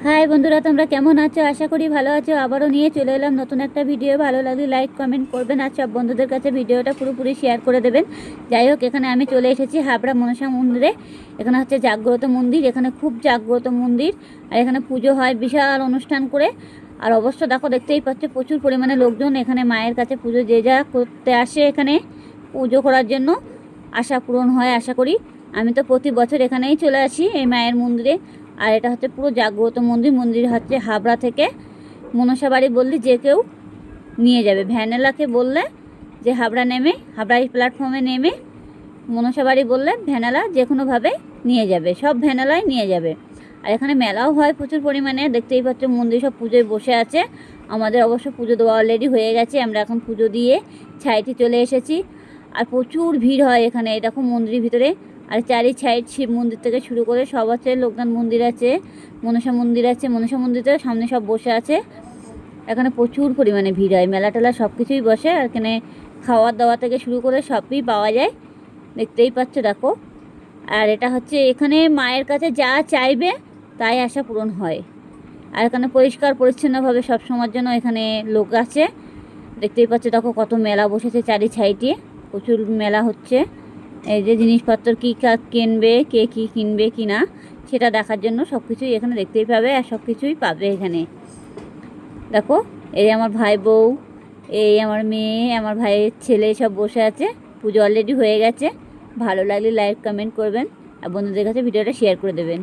High বন্ধুরা, তোমরা কেমন আছো? আশা করি ভালো আছো। আবারও নিয়ে চলে এলাম নতুন একটা ভিডিও। ভালো লাগলে লাইক কমেন্ট করবেন আর সব বন্ধুদের কাছে ভিডিওটা পুরোপুরি শেয়ার করে দেবেন। যাই হোক, এখানে আমি চলে এসেছি হাবড়া মনসা মন্দিরে। এখানে হচ্ছে জাগ্রত মন্দির, এখানে খুব জাগ্রত মন্দির। আর এখানে পুজো হয় বিশাল অনুষ্ঠান করে। আর অবশ্য দেখতেই পাচ্ছ প্রচুর পরিমাণে লোকজন এখানে মায়ের কাছে পুজো যে যা করতে আসে এখানে পুজো করার জন্য। আশা পূরণ হয় আশা করি। আমি তো প্রতি বছর এখানেই চলে আসি এই মায়ের মন্দিরে। আর এটা হচ্ছে পুরো জাগ্রত মন্দির। মন্দির হচ্ছে হাবড়া থেকে মনসা বাড়ি বললে যে কেউ নিয়ে যাবে। ভ্যানেলাকে বললে যে হাবড়া নেমে হাবড়া প্ল্যাটফর্মে নেমে মনসা বাড়ি বললে ভ্যানেলা যে কোনোভাবে নিয়ে যাবে, সব ভ্যানেলাই নিয়ে যাবে। আর এখানে মেলাও হয় প্রচুর পরিমাণে। দেখতেই পাচ্ছ মন্দির সব পুজোয় বসে আছে। আমাদের অবশ্য পুজো দেওয়া অলরেডি হয়ে গেছে, আমরা এখন পুজো দিয়ে ছাইটি চলে এসেছি। আর প্রচুর ভিড় হয় এখানে, দেখো মন্দিরের ভিতরে। আর চারি সাইড শিব মন্দির থেকে শুরু করে সব আছে। লোকনাথ মন্দির আছে, মনসা মন্দির আছে। মনসা মন্দিরের সামনে সব বসে আছে। এখানে প্রচুর পরিমাণে ভিড় হয়, মেলা টেলা সব কিছুই বসে। এখানে খাওয়ার দাওয়া থেকে শুরু করে সবই পাওয়া যায়, দেখতেই পাচ্ছ দেখো। আর এটা হচ্ছে এখানে মায়ের কাছে যা চাইবে তাই আশা পূরণ হয়। আর এখানে পরিষ্কার পরিচ্ছন্নভাবে সব সময়ের জন্য এখানে লোক আছে। দেখতেই পাচ্ছ দেখো কত মেলা বসেছে চারি সাইডে, প্রচুর মেলা হচ্ছে। এই যে জিনিসপত্র কী কিনবে, কে কী কিনবে কি না সেটা দেখার জন্য সব কিছুই এখানে দেখতেই পাবে। আর সব কিছুই পাবে এখানে। দেখো এই আমার ভাই বউ, এই আমার মেয়ে, আমার ভাইয়ের ছেলে সব বসে আছে। পুজো অলরেডি হয়ে গেছে। ভালো লাগলে লাইক কমেন্ট করবেন আর বন্ধুদের কাছে ভিডিওটা শেয়ার করে দেবেন।